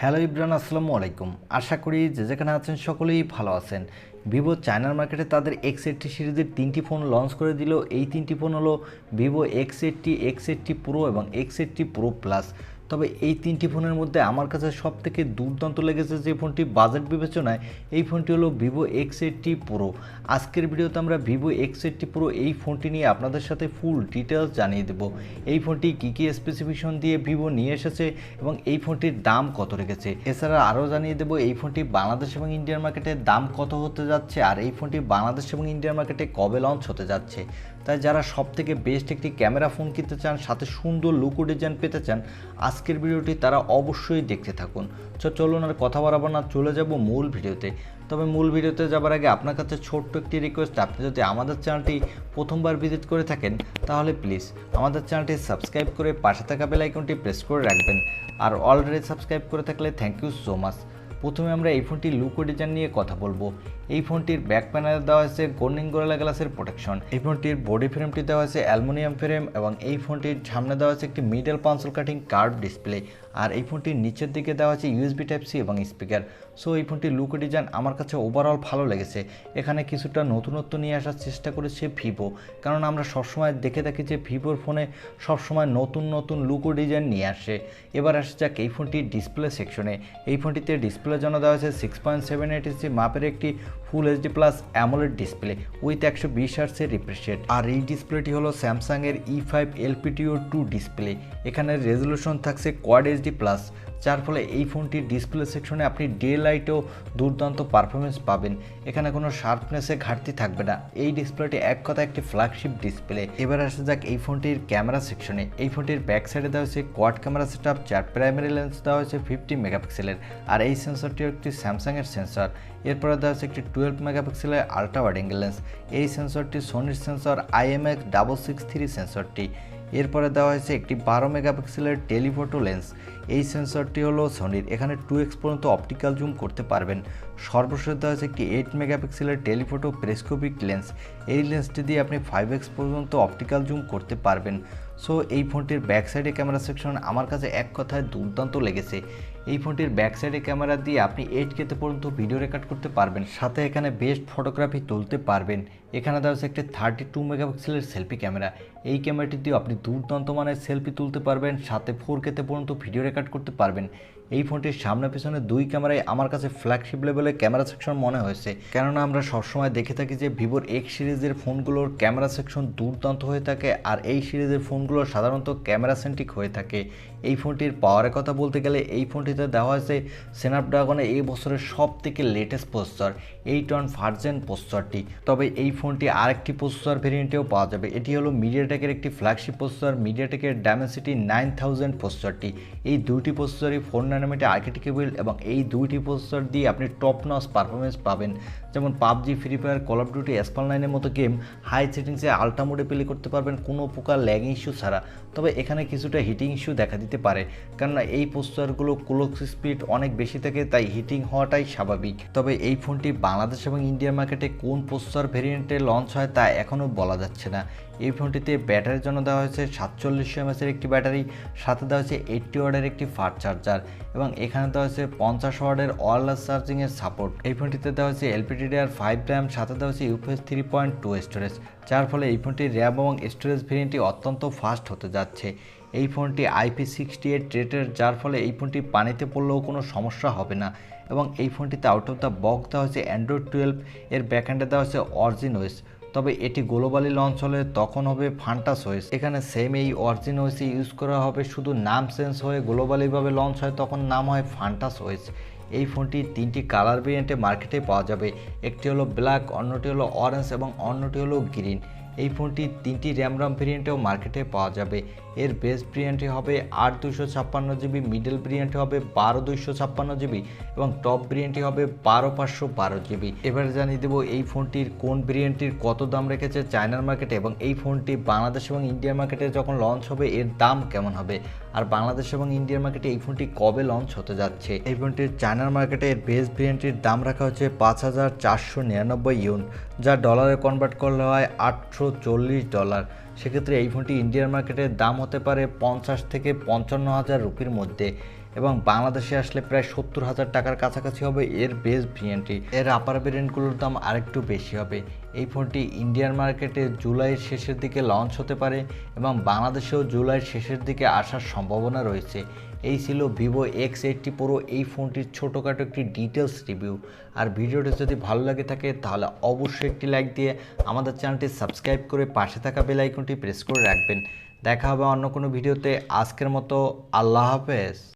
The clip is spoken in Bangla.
হ্যালো ইব্রান, আসসালামু আলাইকুম। আশা করি যে যেখানে আছেন সকলেই ভালো আছেন। ভিভো চায়নার মার্কেটে তাদের X80 সিরিজের তিনটি ফোন লঞ্চ করে দিল। এই তিনটি ফোন হলো ভিভো X80, X80 প্রো এবং X80 প্রো প্লাস। তবে এই তিনটি ফোনের মধ্যে আমার কাছে সবথেকে দুর্দান্ত লেগেছে যে ফোনটি বাজেট বিবেচনায়, এই ফোনটি হলো ভিভো X80 প্রো। আজকের ভিডিওতে আমরা ভিভো X80 প্রো এই ফোনটি নিয়ে আপনাদের সাথে ফুল ডিটেলস জানিয়ে দেব। এই ফোনটি কী কী স্পেসিফিকেশন দিয়ে ভিভো নিয়ে এসেছে এবং এই ফোনটির দাম কত রেখেছে। এছাড়া আরও জানিয়ে দেব এই ফোনটি বাংলাদেশ এবং ইন্ডিয়ার মার্কেটে দাম কত হতে যাচ্ছে আর এই ফোনটি বাংলাদেশ এবং ইন্ডিয়ার মার্কেটে কবে লঞ্চ হতে যাচ্ছে। তাই যারা সবথেকে বেস্ট একটি ক্যামেরা ফোন কিনতে চান, সাথে সুন্দর লুক ও ডিজাইন পেতে চান, আজকের ভিডিওটি তারা অবশ্যই দেখতে থাকুন। চলুন আর কথা বাড়াবো না, চলে যাব মূল ভিডিওতে। তবে মূল ভিডিওতে যাবার আগে আপনার কাছে ছোট্ট একটি রিকোয়েস্ট, আপনি যদি আমাদের চ্যানেলটি প্রথমবার ভিজিট করে থাকেন তাহলে প্লিজ আমাদের চ্যানেলটি সাবস্ক্রাইব করে পাশে থাকা বেল আইকনটি প্রেস করে রাখবেন। আর অলরেডি সাবস্ক্রাইব করে থাকলে থ্যাংক ইউ সো মাচ। প্রথমে আমরা এই ফোনটির লুক ও ডিজাইন নিয়ে কথা বলবো। এই ফোনটির ব্যাক প্যানেলে দেওয়া হয়েছে গোল্ডেন গোরিলা গ্লাসের প্রোটেকশন। এই ফোনটির বডি ফ্রেমটি দেওয়া হয়েছে অ্যালুমিনিয়াম ফ্রেম এবং এই ফোনটির সামনে দেওয়া হয়েছে একটি মিডল পাঞ্চল কাটিং কার্ভ ডিসপ্লে। আর এই ফোনটির নিচের দিকে দেওয়া আছে ইউএসবি টাইপ সি এবং স্পিকার। সো এই ফোনটির লুক ও ডিজাইন আমার কাছে ওভারঅল ভালো লেগেছে। এখানে কিছুটা নতুনত্ব নিয়ে আসার চেষ্টা করেছে ভিভো, কারণ আমরা সবসময় দেখে থাকি যে ভিভোর ফোনে সবসময় নতুন নতুন লুক ও ডিজাইন নিয়ে আসে। এবার আসা যাক এই ফোনটির ডিসপ্লে সেকশনে। এই ফোনটিতে ডিসপ্লের জন্য দেওয়া হয়েছে 6.78 ইঞ্চি মাপের একটি full HD plus AMOLED display with 120 হার্টজের রিফ্রেশ রেট। আর এই ডিসপ্লেটি হলো স্যামসাংয়ের E5 LPTO2 ডিসপ্লে। এখানে রেজলিউশন থাকছে কোয়াড এইচডি প্লাস, যার ফলে এই ফোনটির ডিসপ্লে সেকশনে আপনি ডে লাইটেও দুর্দান্ত পারফরমেন্স পাবেন। এখানে কোনো শার্পনেসে ঘাটতি থাকবে না। এই ডিসপ্লেটি এক কথা একটি ফ্ল্যাগশিপ ডিসপ্লে। এবার আসা যাক এই ফোনটির ক্যামেরা সেকশনে। এই ফোনটির ব্যাক সাইডে দেওয়া হয়েছে কোয়াড ক্যামেরা সেটআপ, যার প্রাইমারি লেন্স দেওয়া হয়েছে 50 মেগাপিক্সেলের। আর এই সেন্সরটিও একটি স্যামসাংয়ের সেন্সর। এরপরে দেওয়া হচ্ছে একটি 12 মেগাপিক্সেলের আল্ট্রা ওয়াইড অ্যাঙ্গেল লেন্স। এই সেন্সরটি সোনির সেন্সর IMX663 সেন্সরটি। এরপরে দেওয়া হয়েছে একটি 12 মেগাপিক্সেলের টেলিফোটো লেন্স। এই সেন্সরটি হলো সোনির। এখানে 2x পর্যন্ত অপটিক্যাল জুম করতে পারবেন। সর্বশেষ দেওয়া হয়েছে একটি 8 মেগাপিক্সেলের টেলিফোটো পেরিস্কোপিক লেন্স। এই লেন্সটি দিয়ে আপনি 5x পর্যন্ত অপটিক্যাল জুম করতে পারবেন। সো এই ফোনটির ব্যাক সাইডে ক্যামেরা সেকশন আমার কাছে এক কথায় দুর্দান্ত লেগেছে। এই ফোনটির ব্যাক সাইডে ক্যামেরা দিয়ে আপনি 8K পর্যন্ত ভিডিও রেকর্ড করতে পারবেন, সাথে এখানে বেস্ট ফটোগ্রাফি তুলতে পারবেন। এখানে দেওয়া হচ্ছে একটি 32 মেগাপিক্সেলের সেলফি ক্যামেরা। এই ক্যামেরাটি দিয়ে আপনি দুর্দান্ত মানের সেলফি তুলতে পারবেন, সাথে 4K পর্যন্ত ভিডিও রেকর্ড করতে পারবেন। এই ফোনটির সামনে পেছনে দুই ক্যামেরায় আমার কাছে ফ্ল্যাগশিপ লেভেলের ক্যামেরা সেকশন মনে হয়েছে, কেননা আমরা সবসময় দেখে থাকি যে ভিভোর X সিরিজের ফোনগুলোর ক্যামেরা সেকশন দুর্দান্ত হয়ে থাকে, আর এই সিরিজের ফোনগুলো সাধারণত ক্যামেরা সেন্ট্রিক হয়ে থাকে। এই ফোনটির পাওয়ারের কথা বলতে গেলে এই ফোনটিতে দেওয়া হয়েছে স্ন্যাপড্রাগনের এই বছরের সব থেকে লেটেস্ট প্রসেসর 8 ভার্সন প্রসেসরটি। তবে এই ফোনটি আরেকটি প্রসেসর ভেরিয়েন্টেও পাওয়া যাবে। এটি হলো মিডিয়াটেকের একটি ফ্ল্যাগশিপ প্রসেসর, মিডিয়াটেকের ডায়মেনসিটি 9000 প্রসেসরটি। এই দুইটি প্রসেসরই 4 ন্যানোমিটার আর্কিটেক্টেবল এবং এই দুইটি প্রসেসর দিয়ে আপনি টপ নচ পারফরমেন্স পাবেন। যেমন PUBG, free fire, call of duty, অ্যাসপাল9-এর মতো গেম হাই সেটিংসে আল্ট্রা মোডে প্লে করতে পারবেন কোনো প্রকার ল্যাগিং ইস্যু ছাড়া। তবে এখানে কিছুটা হিটিং ইস্যু দেখা দিতে পারে, কেননা এই প্রসেসরগুলো ক্লক স্পিড অনেক বেশি থাকে, তাই হিটিং হওয়াটাই স্বাভাবিক। তবে এই ফোনটি বাংলাদেশ এবং ইন্ডিয়ার মার্কেটে কোন প্রসেসর ভেরিয়েন্টে লঞ্চ হয় তা এখনও বলা যাচ্ছে না। এই ফোনটিতে ব্যাটারির জন্য দেওয়া হয়েছে 4700 mAh একটি ব্যাটারি, সাথে দেওয়া হয়েছে 80 ওয়াটের একটি ফাস্ট চার্জার এবং এখানে দেওয়া হয়েছে 50 ওয়াটের ওয়্যারলেস চার্জিংয়ের সাপোর্ট। এই ফোনটিতে দেওয়া হয়েছে LPDDR5 র্যাম, সাথে দেওয়া হয়েছে UFS 3.2 স্টোরেজ, যার ফলে এই ফোনটির র্যাম এবং স্টোরেজ ভেরিয়েন্টটি অত্যন্ত ফাস্ট হতে যাচ্ছে। এই ফোনটি IP68 রেটের, যার ফলে এই ফোনটি পানিতে পড়লেও কোনো সমস্যা হবে না। এবং এই ফোনটিতে আউট অফ দ্য বক্স দেওয়া হয়েছে Android 12, এর ব্যাকহ্যান্ডে দেওয়া হয়েছে অরিজিন ওএস। তবে এটি গ্লোবালি লঞ্চ হলে তখন হবে ফান্টাস ওএস। এখানে সেম এই অরিজিন ওএস ইউজ করা হবে, শুধু নাম চেঞ্জ হয়ে গ্লোবালিভাবে লঞ্চ হয় তখন নাম হয় ফান্টাস ওএস। এই ফোনটি 3টি কালার ভেরিয়েন্টে মার্কেটে পাওয়া যাবে। একটি হলো ব্ল্যাক, অন্যটি হলো অরেঞ্জ এবং অন্যটি হলো গ্রিন। এই ফোনটি 3টি র্যাম ভেরিয়েন্টেও মার্কেটে পাওয়া যাবে। এর বেস ভেরিয়েন্টটি হবে 8 256 GB, মিডল ভেরিয়েন্টটি হবে 12 256 GB এবং টপ ভেরিয়েন্টটি হবে 12 512 GB। এবারে জানিয়ে দেবো এই ফোনটির কোন ভেরিয়েন্টটির কত দাম রেখেছে চায়নার মার্কেটে এবং এই ফোনটি বাংলাদেশ এবং ইন্ডিয়ার মার্কেটে যখন লঞ্চ হবে এর দাম কেমন হবে, আর বাংলাদেশ এবং ইন্ডিয়ার মার্কেটে এই ফোনটি কবে লঞ্চ হতে যাচ্ছে। এই ফোনটির চায়নার মার্কেটে এর বেস ভেরিয়েন্টটির দাম রাখা হচ্ছে 5499 ইউন, যা ডলারে কনভার্ট করলে হয় $840। সেক্ষেত্রে এই ফোনটি ইন্ডিয়ার মার্কেটের দাম হতে পারে 50 থেকে 55 হাজার রুপির মধ্যে। এবং বাংলাদেশে আসলে প্রায় 70,000 টাকার কাছাকাছি হবে এর বেস ভেরিয়েন্টটি। এর আপার ভেরিয়েন্টগুলোর দাম আরেকটু বেশি হবে। এই ফোনটি ইন্ডিয়ান মার্কেটে জুলাইয়ের শেষের দিকে লঞ্চ হতে পারে এবং বাংলাদেশেও জুলাইয়ের শেষের দিকে আসার সম্ভাবনা রয়েছে। এই ছিল ভিভো X80 Pro এই ফোনটির ছোটোখাটো একটি ডিটেলস রিভিউ। আর ভিডিওটি যদি ভালো লাগে থাকে তাহলে অবশ্যই একটি লাইক দিয়ে আমাদের চ্যানেলটি সাবস্ক্রাইব করে পাশে থাকা বেল আইকনটি প্রেস করে রাখবেন। দেখা হবে অন্য কোনো ভিডিওতে। আজকের মতো আল্লাহ হাফেজ।